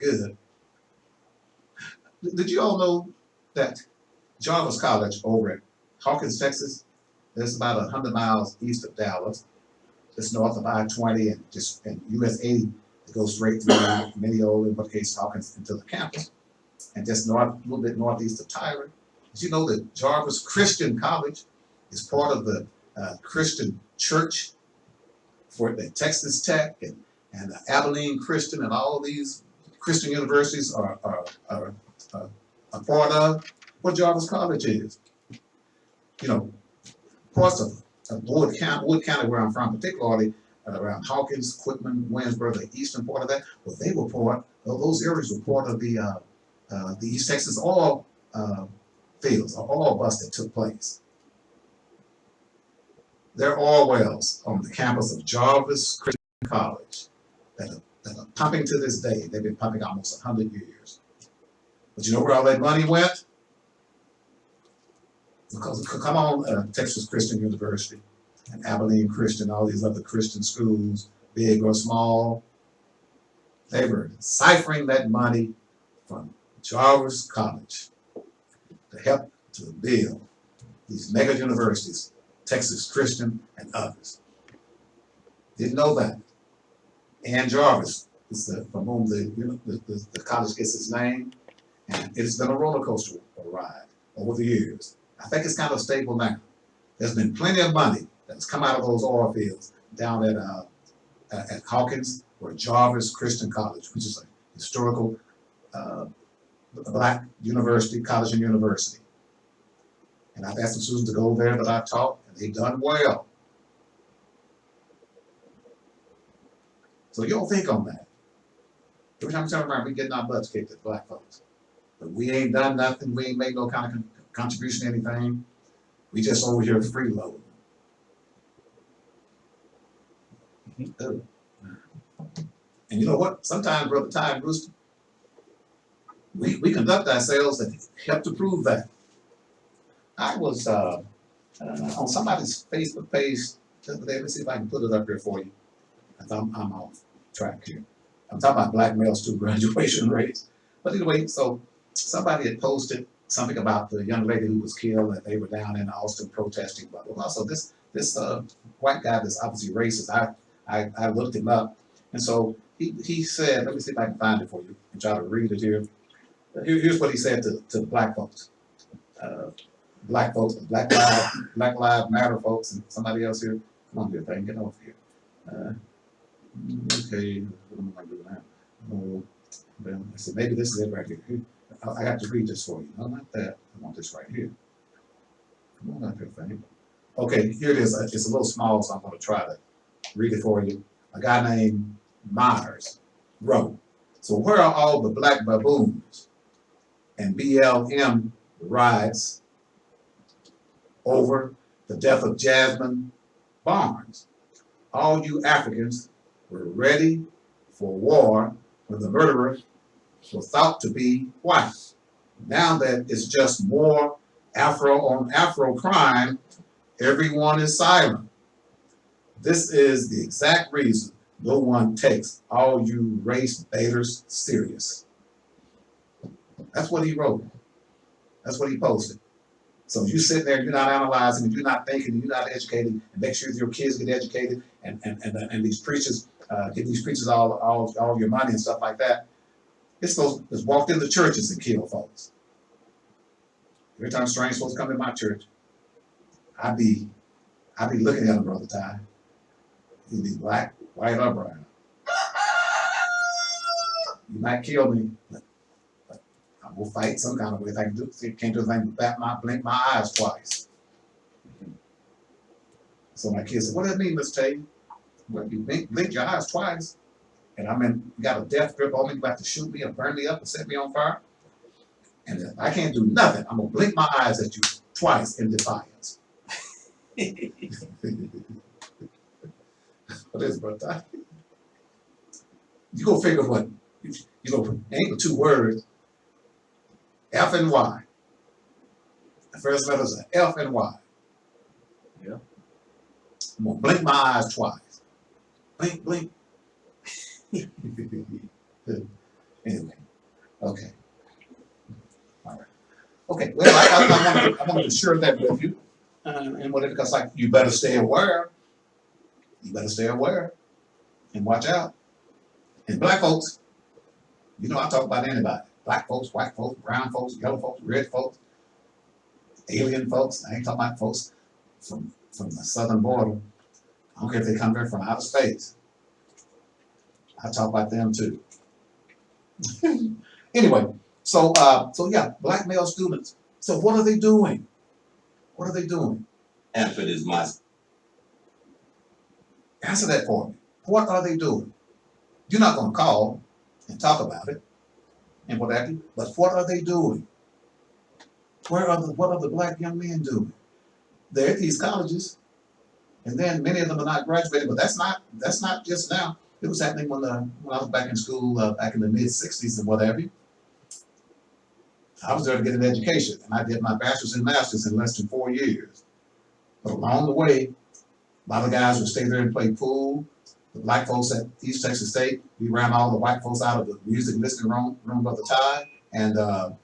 good. Did you all know that Jarvis College over at Hawkins, Texas, is about 100 miles east of Dallas, just north of I-20 and US 80 that goes straight through Mineola and what case Hawkins into the campus, and just north, a little bit northeast of Tyler. Did you know that Jarvis Christian College is part of the Christian Church for the Texas Tech and Abilene Christian and all of these Christian universities are a part of what Jarvis College is? You know, parts of Wood County, where I'm from, particularly around Hawkins, Quitman, Winsboro, the eastern part of that, well, they were part, those areas were part of the East Texas oil fields, or oil bust that took place. There are oil wells on the campus of Jarvis Christian College that are pumping to this day. They've been pumping almost 100 years. But you know where all that money went? Because come on, Texas Christian University and Abilene Christian, all these other Christian schools, big or small, they were ciphering that money from Jarvis College to help to build these mega universities, Texas Christian and others. Didn't know that. Ann Jarvis is from whom the college gets its name, and it's been a roller coaster ride over the years. I think it's kind of stable now. There's been plenty of money that's come out of those oil fields down at Hawkins or Jarvis Christian College, which is a historical black university, college and university. And I've asked the students to go there that I've taught, and they've done well. So you don't think on that. Every time we turn around, we getting our butts kicked at black folks. But we ain't done nothing. We ain't made no kind of contribution to anything. We just over here freeloading. And you know what? Sometimes, Brother Ty and Brewster, we conduct ourselves and help to prove that. I was on somebody's Facebook page the other day. Let me see if I can put it up here for you. I'm off track here. I'm talking about black male student graduation rates. But anyway, so somebody had posted something about the young lady who was killed, and they were down in Austin protesting, blah, blah, blah. So this white guy that's obviously racist, I looked him up. And so he said, let me see if I can find it for you and try to read it here. Here's what he said to black folks. Black folks, Black Lives Matter folks, and somebody else here. Come on here, if I can get off here. Okay, what am I doing now? Oh, well, I said, maybe this is it right here. I got to read this for you. No, not that. I want this right here. Come on up here, thing. Okay, here it is. It's a little small, so I'm going to try to read it for you. A guy named Myers wrote, so where are all the black baboons and BLM riots over the death of Jasmine Barnes? All you Africans were ready for war when the murderer was thought to be white. Now that it's just more Afro on Afro crime, everyone is silent. This is the exact reason no one takes all you race baiters serious. That's what he wrote. That's what he posted. So you sit there, you're not analyzing, and you're not thinking, and you're not educating, and make sure your kids get educated, and these preachers give these preachers all your money and stuff like that. It's those that's walked into churches and kill folks. Every time strange folks come to my church, I be looking at them, Brother Ty. He'd be black, white, or brown. You might kill me, but I will fight some kind of way. If I can do, can't do anything but blink my eyes twice. So my kids said, "What does that mean, Mr. Tave? Well, you blink your eyes twice, and you got a death grip on me, you about to shoot me or burn me up and set me on fire. And if I can't do nothing, I'm gonna blink my eyes at you twice in defiance." What is it, brother? You go figure what, you know, ain't but two words, F and Y. The first letters are F and Y. Yeah. I'm gonna blink my eyes twice. Blink, blink. Anyway, okay, all right. Okay, well, I wanted to share that with you. And whatever, because like, you better stay aware. You better stay aware and watch out. And black folks, you know, I talk about anybody. Black folks, white folks, brown folks, yellow folks, red folks, alien folks. I ain't talking about folks from the southern border. I don't care if they come here from outer space. I talk about them too. Anyway, so yeah, black male students. So what are they doing? What are they doing? Effort is my. Answer that for me. What are they doing? You're not going to call and talk about it and what have you, but what are they doing? What are the black young men doing? They're at these colleges, and then many of them are not graduating. But that's not just now. It was happening when I was back in school back in the mid '60s and what have you. I was there to get an education, and I did my bachelor's and master's in less than 4 years. But along the way, a lot of guys would stay there and play pool. The black folks at East Texas State, we ran all the white folks out of the music listening room, Brother Ty and the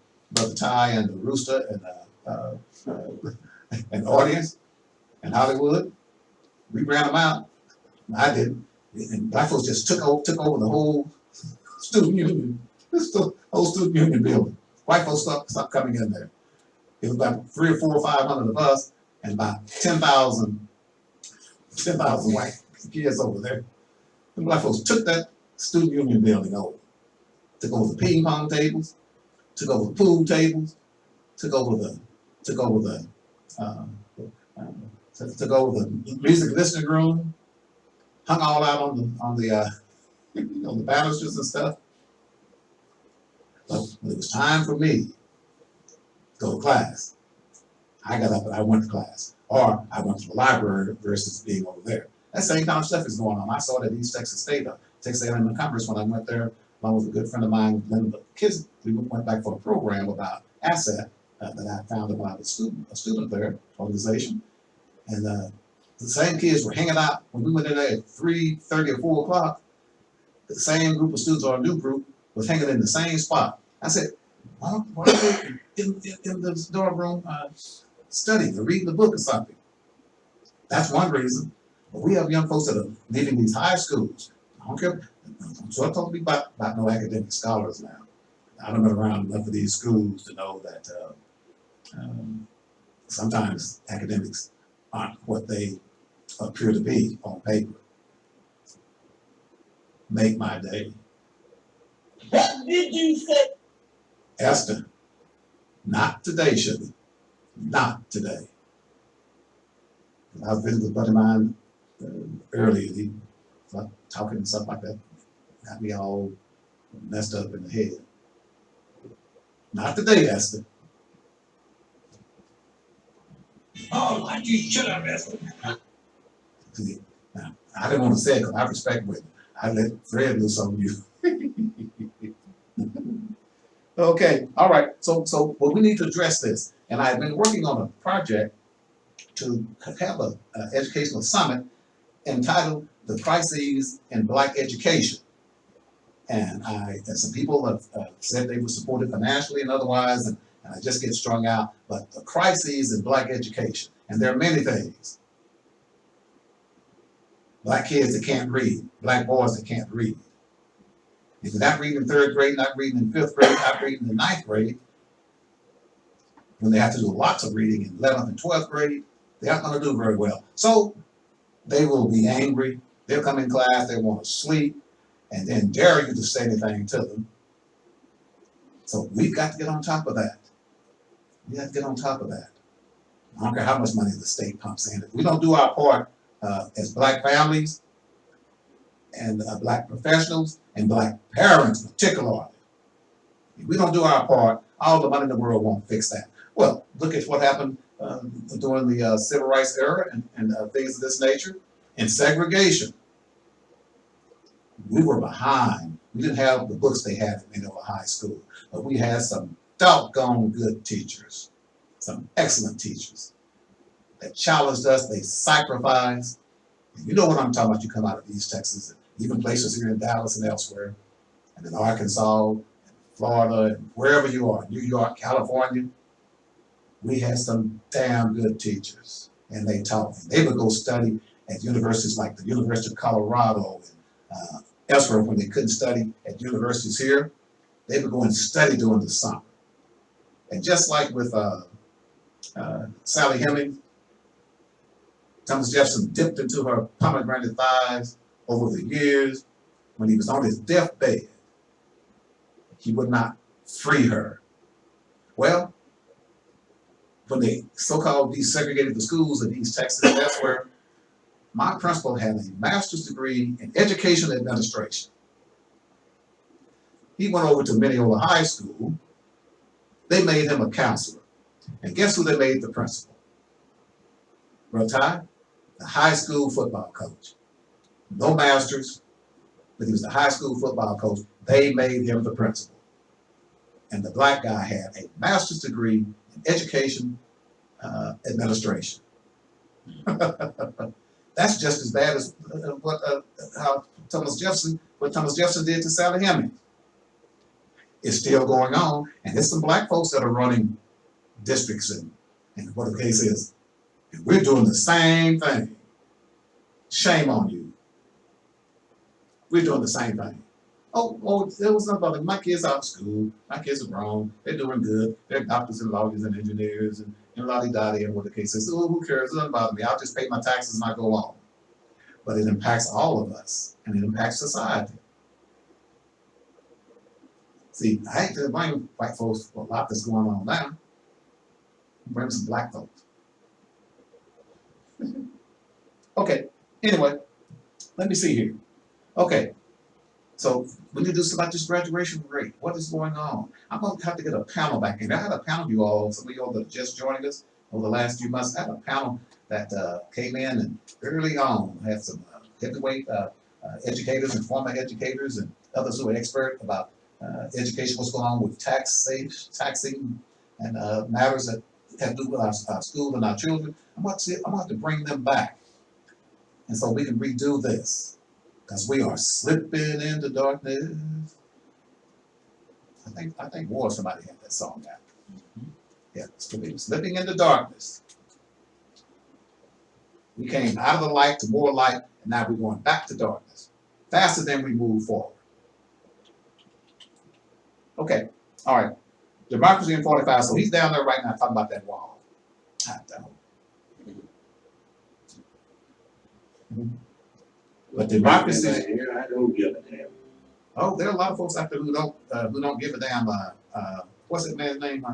Rooster and the audience in Hollywood. We ran them out. I didn't. And black folks just took over the whole student union, the whole student union building. White folks stopped coming in there. It was about 300 or 400 or 500 of us, and about 10,000 white kids over there. And black folks took that student union building over. Took over the ping pong tables, took over the pool tables, took over the music listening room, hung all out on the banisters and stuff. But when it was time for me to go to class, I got up and I went to class. Or I went to the library versus being over there. That same kind of stuff is going on. I saw it at East Texas State, Texas A&M Conference when I went there, along with a good friend of mine, Linda Kids. We went back for a program about asset that I found about a student there, organization. And the same kids were hanging out when we went in there at 3:30 or 4 o'clock. The same group of students or a new group was hanging in the same spot. I said, why are they in the dorm room studying or reading a book or something? That's one reason. But we have young folks that are leaving these high schools. I don't care. So I'm talking about no academic scholars now. I don't been around enough of these schools to know that sometimes academics aren't what they appear to be on paper. Make my day. What did you say? Esther, not today, sugar. Not today. I was visiting with a buddy of mine earlier. He was talking and stuff like that. Got me all messed up in the head. Not today, Esther. Oh, why you shut up, Esther? Now, I didn't want to say it because I respect women. I let Fred loose on you. Okay, all right. So well, we need to address this. And I've been working on a project to have an educational summit entitled "The Crises in Black Education." And some people have said they were supported financially and otherwise, and I just get strung out. But the crises in Black education, and there are many things. Black kids that can't read, Black boys that can't read. If they're not reading in 3rd grade, not reading in 5th grade, not reading in 9th grade, when they have to do lots of reading in 11th and 12th grade, they aren't going to do very well. So they will be angry. They'll come in class, they want to sleep, and then dare you to say anything to them. So we've got to get on top of that. We have to get on top of that. I don't care how much money the state pumps in. If we don't do our part as Black families and Black professionals and Black parents particularly, if we don't do our part, all the money in the world won't fix that. Well, look at what happened during the civil rights era and things of this nature. And segregation. We were behind. We didn't have the books they had at Middle High School, but we had some doggone good teachers, some excellent teachers that challenged us. They sacrificed. And you know what I'm talking about. You come out of East Texas, even places here in Dallas and elsewhere. and in Arkansas, Florida, and wherever you are, New York, California, we had some damn good teachers, and they taught me. They would go study at universities like the University of Colorado and elsewhere when they couldn't study at universities here. They would go and study during the summer. And just like with Sally Hemings, Thomas Jefferson dipped into her pomegranate thighs over the years. When he was on his deathbed, he would not free her. Well, when they so-called desegregated the schools in East Texas, that's where my principal had a master's degree in education administration. He went over to Mineola High School. They made him a counselor. And guess who they made the principal? Brother Ty, the high school football coach. No masters, but he was the high school football coach. They made him the principal. And the black guy had a master's degree in education administration. That's just as bad as what Thomas Jefferson did to Sally Hemings. It's still going on, and there's some black folks that are running districts and what the case is. And we're doing the same thing. Shame on you. We're doing the same thing. Oh, there was nobody. My kids out of school. My kids are grown. They're doing good. They're doctors and lawyers and engineers and la-di-da-di and what the case is. Oh, who cares? It doesn't bother me. I'll just pay my taxes and I go on. But it impacts all of us, and it impacts society. See, I hate to blame white folks for a lot that's going on now. Blame some black folks. Okay, anyway, let me see here. Okay, so we need to do something about this graduation rate. What is going on? I'm going to have to get a panel back in. I had a panel of you all, some of you all that are just joining us over the last few months. I had a panel that came in and early on had some heavyweight educators and former educators and others who are expert about education, what's going on with taxing and matters that have to do with our school and our children. I'm going to have to bring them back. And so we can redo this. Because we are slipping into darkness. I think War somebody had that song out. Yeah, slipping into darkness. We came out of the light to more light, and now we're going back to darkness. Faster than we move forward. Okay, all right. Democracy in 45. So he's down there right now talking about that wall. I don't. But democracy. I don't give a damn. Oh, there are a lot of folks out there who don't give a damn. What's that man's name?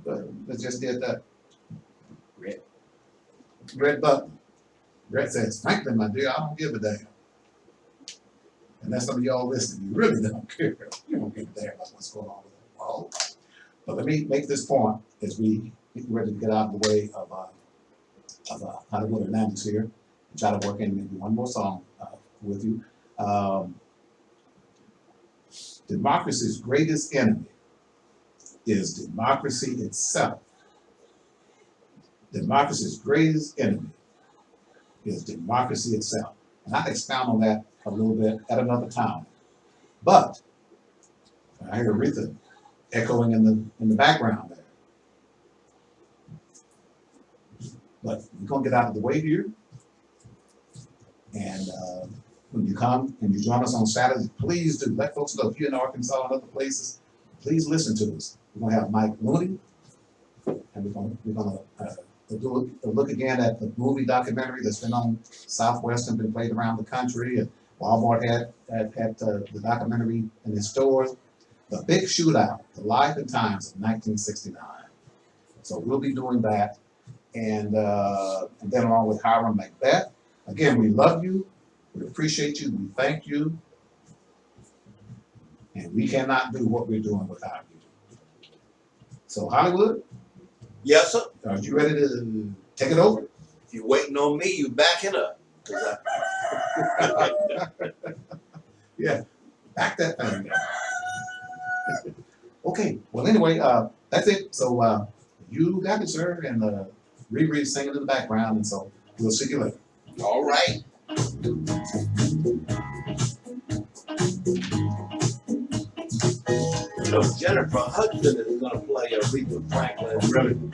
That just did that. Red Button. Red says, frankly, my dear, I don't give a damn. And that's some of y'all listening. You really don't care. You don't give a damn about what's going on with the wall. But let me make this point as we get ready to get out of the way of Hollywood Hernandez here and try to work in maybe one more song with you. Democracy's greatest enemy is democracy itself. Democracy's greatest enemy is democracy itself. And I'll expound on that a little bit at another time. But I hear Aretha echoing in the background there. But we're going to get out of the way here. And when you come and you join us on Saturday, please do let folks know if you're in Arkansas and other places, please listen to us. We're going to have Mike Mooney, and we're going to do a look again at the movie documentary that's been on Southwest and been played around the country. And Walmart had the documentary in its stores. The Big Shootout, The Life and Times of 1969. So we'll be doing that. And then along with Hiram Macbeth. Again, we love you. We appreciate you. We thank you. And we cannot do what we're doing without you. So Hollywood? Yes, sir. Are you ready to take it over? If you're waiting on me, you backing up. Yeah, back that thing up. Okay, well anyway, that's it. So you got it, sir, and Riri's singing in the background, and so we'll see you later. All right. You know, Jennifer Hudson is gonna play Aretha Franklin. Really?